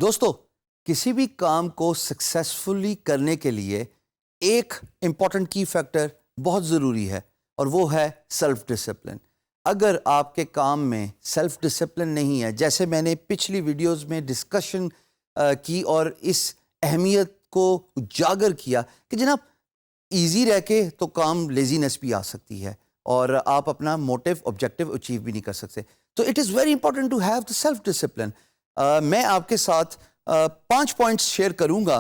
دوستو کسی بھی کام کو سکسیسفلی کرنے کے لیے ایک امپورٹنٹ کی فیکٹر بہت ضروری ہے اور وہ ہے سیلف ڈسپلن. اگر آپ کے کام میں سیلف ڈسپلن نہیں ہے، جیسے میں نے پچھلی ویڈیوز میں ڈسکشن کی اور اس اہمیت کو اجاگر کیا کہ جناب ایزی رہ کے تو کام لیزینس بھی آ سکتی ہے اور آپ اپنا موٹیو آبجیکٹیو اچیو بھی نہیں کر سکتے. تو it is very important to have the self discipline. میں آپ کے ساتھ 5 پوائنٹس شیئر کروں گا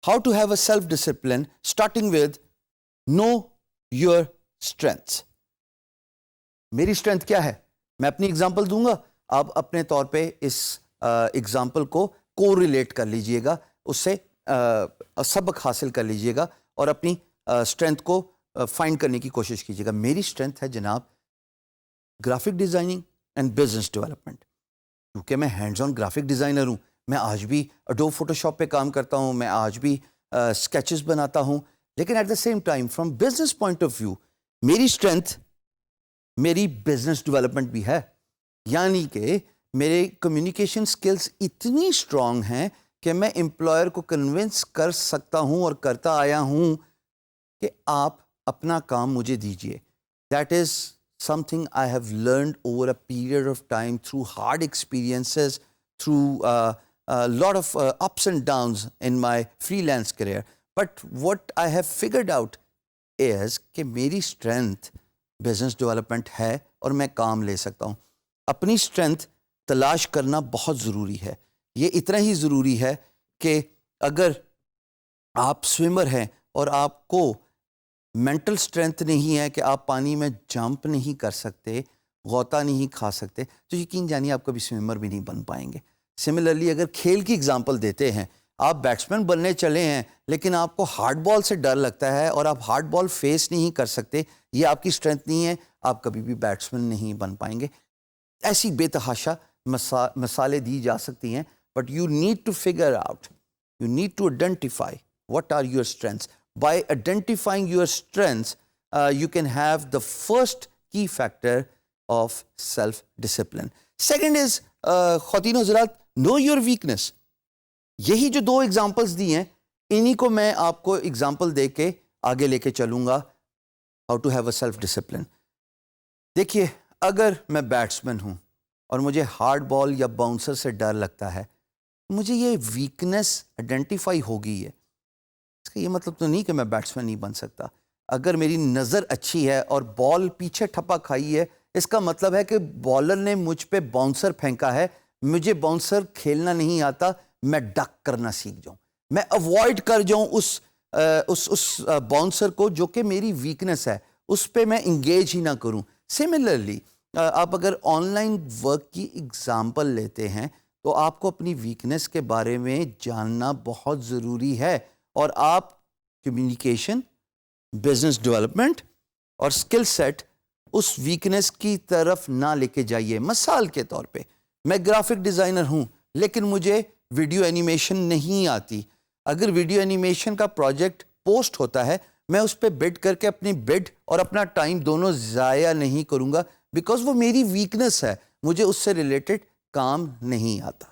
how to have a self discipline, starting with know your strengths. میری اسٹرینتھ کیا ہے؟ میں اپنی اگزامپل دوں گا، آپ اپنے طور پہ اس اگزامپل کو ریلیٹ کر لیجئے گا، اس سے سبق حاصل کر لیجئے گا اور اپنی اسٹرینتھ کو فائنڈ کرنے کی کوشش کیجیے گا. میری اسٹرینتھ ہے جناب graphic designing and business development. کیونکہ میں ہینڈز آن گرافک ڈیزائنر ہوں، میں آج بھی اڈوب فوٹوشاپ پہ کام کرتا ہوں، میں آج بھی اسکیچز بناتا ہوں، لیکن at the same time from business point of view میری اسٹرینتھ میری بزنس ڈیولپمنٹ بھی ہے. یعنی کہ میرے کمیونیکیشن سکلز اتنی اسٹرانگ ہیں کہ میں امپلائر کو کنونس کر سکتا ہوں اور کرتا آیا ہوں کہ آپ اپنا کام مجھے دیجیے. That is something I have learned over a period of time through hard experiences, through a lot of ups and downs in my freelance career. But what I have figured out is کہ میری strength business development ہے اور میں کام لے سکتا ہوں. اپنی strength تلاش کرنا بہت ضروری ہے. یہ اتنا ہی ضروری ہے کہ اگر آپ سوئمر ہیں اور آپ کو مینٹل اسٹرینتھ نہیں ہے کہ آپ پانی میں جمپ نہیں کر سکتے، غوطہ نہیں کھا سکتے، تو یقین جانیے آپ کبھی سوئمر بھی نہیں بن پائیں گے. سملرلی اگر کھیل کی اگزامپل دیتے ہیں، آپ بیٹسمین بننے چلے ہیں لیکن آپ کو ہارڈ بال سے ڈر لگتا ہے اور آپ ہارڈ بال فیس نہیں کر سکتے، یہ آپ کی اسٹرینتھ نہیں ہے، آپ کبھی بھی بیٹسمین نہیں بن پائیں گے. ایسی بے تحاشا مثالیں دی جا سکتی ہیں، but you need to figure out, you need to identify what are your strengths. By identifying your strengths, you can have the first key factor of self-discipline. Second is, خواتین و حضرات, know your weakness. یہی جو 2 examples دی ہیں، انہی کو میں آپ کو example دے کے آگے لے کے چلوں گا how to have a self-discipline. دیکھیے، اگر میں بیٹسمین ہوں اور مجھے ہارڈ بال یا باؤنسر سے ڈر لگتا ہے، مجھے یہ ویکنس آئیڈینٹیفائی ہو گئی ہے. اس کا یہ مطلب تو نہیں کہ میں بیٹسمین نہیں بن سکتا. اگر میری نظر اچھی ہے اور بال پیچھے ٹھپا کھائی ہے، اس کا مطلب ہے کہ بالر نے مجھ پہ باؤنسر پھینکا ہے، مجھے باؤنسر کھیلنا نہیں آتا، میں ڈک کرنا سیکھ جاؤں، میں اوائڈ کر جاؤں اس باؤنسر کو جو کہ میری ویکنس ہے، اس پہ میں انگیج ہی نہ کروں. سملرلی آپ اگر آن لائن ورک کی اگزامپل لیتے ہیں تو آپ کو اپنی ویکنس کے بارے میں جاننا بہت ضروری ہے، اور آپ کمیونیکیشن، بزنس ڈیولپمنٹ اور اسکل سیٹ اس ویکنس کی طرف نہ لے کے جائیے. مثال کے طور پہ میں گرافک ڈیزائنر ہوں لیکن مجھے ویڈیو اینیمیشن نہیں آتی. اگر ویڈیو اینیمیشن کا پروجیکٹ پوسٹ ہوتا ہے، میں اس پہ بڈ کر کے اپنی بڈ اور اپنا ٹائم دونوں ضائع نہیں کروں گا، بیکاز وہ میری ویکنس ہے، مجھے اس سے ریلیٹڈ کام نہیں آتا.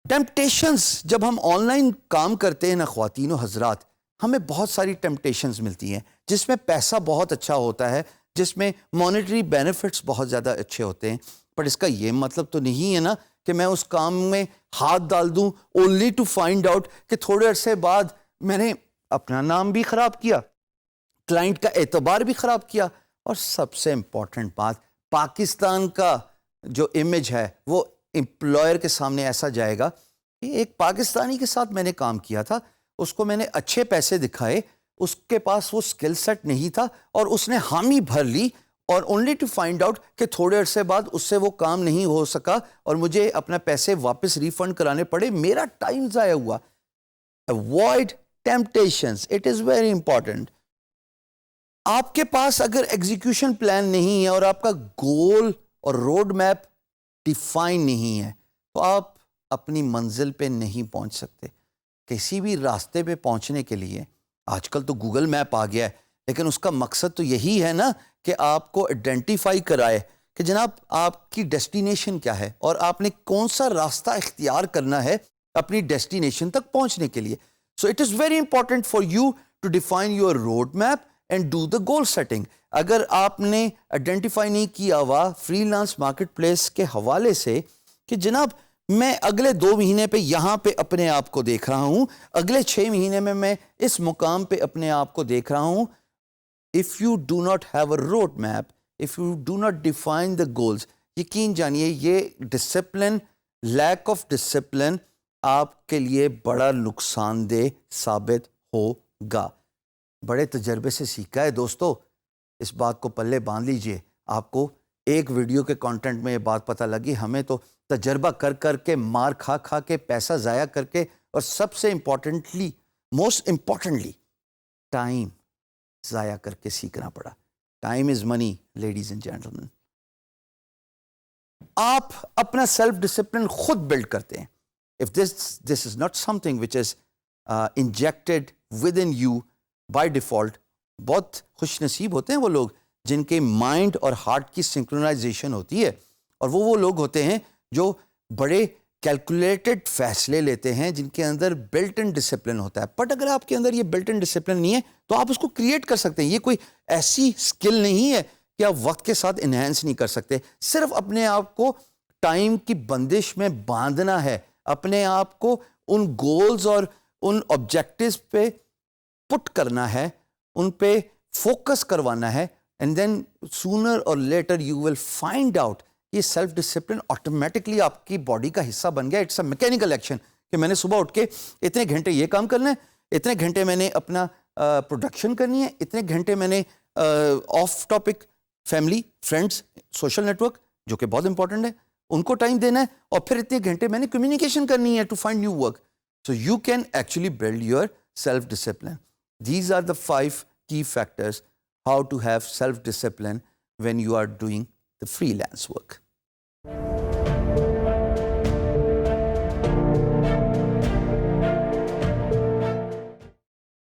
ٹیمپٹیشنز، جب ہم آن لائن کام کرتے ہیں نا خواتین و حضرات، ہمیں بہت ساری ٹیمپٹیشنز ملتی ہیں جس میں پیسہ بہت اچھا ہوتا ہے، جس میں مانیٹری بینیفٹس بہت زیادہ اچھے ہوتے ہیں. پر اس کا یہ مطلب تو نہیں ہے نا کہ میں اس کام میں ہاتھ ڈال دوں اونلی ٹو فائنڈ آؤٹ کہ تھوڑے عرصے بعد میں نے اپنا نام بھی خراب کیا، کلائنٹ کا اعتبار بھی خراب کیا، اور سب سے امپورٹنٹ بات، پاکستان کا جو امیج ہے وہ امپلائر کے سامنے ایسا جائے گا کہ ایک پاکستانی کے ساتھ میں نے کام کیا تھا، اس کو میں نے اچھے پیسے دکھائے، اس کے پاس وہ سکل سیٹ نہیں تھا اور اس نے حامی بھر لی، اور اونلی ٹو فائنڈ آؤٹ کہ تھوڑے عرصے بعد اس سے وہ کام نہیں ہو سکا اور مجھے اپنا پیسے واپس ریفنڈ کرانے پڑے، میرا ٹائم ضائع ہوا. Avoid temptations. It is very important. آپ کے پاس اگر ایگزیکیوشن پلان نہیں ہے اور آپ کا گول اور روڈ میپ ڈیفائن نہیں ہے تو آپ اپنی منزل پہ نہیں پہنچ سکتے. کسی بھی راستے پہ پہنچنے کے لیے آج کل تو گوگل میپ آ گیا ہے، لیکن اس کا مقصد تو یہی ہے نا کہ آپ کو آئیڈینٹیفائی کرائے کہ جناب آپ کی ڈیسٹینیشن کیا ہے اور آپ نے کون سا راستہ اختیار کرنا ہے اپنی ڈیسٹینیشن تک پہنچنے کے لیے. So it is very important for you to define your road map and do the goal setting. اگر آپ نے آئیڈینٹیفائی نہیں کیا ہوا فری لانس مارکیٹ پلیس کے حوالے سے کہ جناب میں اگلے 2 مہینے پہ یہاں پہ اپنے آپ کو دیکھ رہا ہوں, اگلے 6 مہینے میں اس مقام پہ اپنے آپ کو دیکھ رہا ہوں, if you do not have a road map, if you do not define the goals, یقین جانیے یہ ڈسپلن, لیک آف ڈسپلن آپ کے لیے بڑا نقصان دہ ثابت ہوگا. بڑے تجربے سے سیکھا ہے دوستو, اس بات کو پلے باندھ لیجئے. آپ کو ایک ویڈیو کے کانٹینٹ میں یہ بات پتہ لگی, ہمیں تو تجربہ کر کر کے, مار کھا کھا کے, پیسہ ضائع کر کے, اور سب سے امپورٹنٹلی, موسٹ امپورٹنٹلی, ٹائم ضائع کر کے سیکھنا پڑا. Time is money ladies and gentlemen. آپ اپنا سیلف ڈسپلن خود بلڈ کرتے ہیں. If this is not something which is injected with in you by default. بہت خوش نصیب ہوتے ہیں وہ لوگ جن کے مائنڈ اور ہارٹ کی سنکرونائزیشن ہوتی ہے, اور وہ لوگ ہوتے ہیں جو بڑے کیلکولیٹڈ فیصلے لیتے ہیں, جن کے اندر بلٹ ان ڈسپلن ہوتا ہے. بٹ اگر آپ کے اندر یہ بلٹ ان ڈسپلن نہیں ہے تو آپ اس کو کریٹ کر سکتے ہیں. یہ کوئی ایسی اسکل نہیں ہے کہ آپ وقت کے ساتھ انہینس نہیں کر سکتے. صرف اپنے آپ کو ٹائم کی بندش میں باندھنا ہے, اپنے آپ کو ان گولز اور ان آبجیکٹیوز پہ پٹ کرنا ہے, ان پہ فوکس کروانا ہے, and then sooner or later you will find out. یہ سیلف ڈسپلن آٹومیٹکلی آپ کی باڈی کا حصہ بن گیا. اٹس اے میکینیکل ایکشن کہ میں نے صبح اٹھ کے اتنے گھنٹے یہ کام کرنا ہے, اتنے گھنٹے میں نے اپنا پروڈکشن کرنی ہے, اتنے گھنٹے میں نے of topic family, friends, social network جو کہ بہت امپورٹنٹ ہے, ان کو ٹائم دینا ہے, اور پھر اتنے گھنٹے میں نے کمیونیکیشن کرنی ہے to find new work. So you can actually build your self discipline. These are the 5 key factors how to have self-discipline when you are doing the freelance work.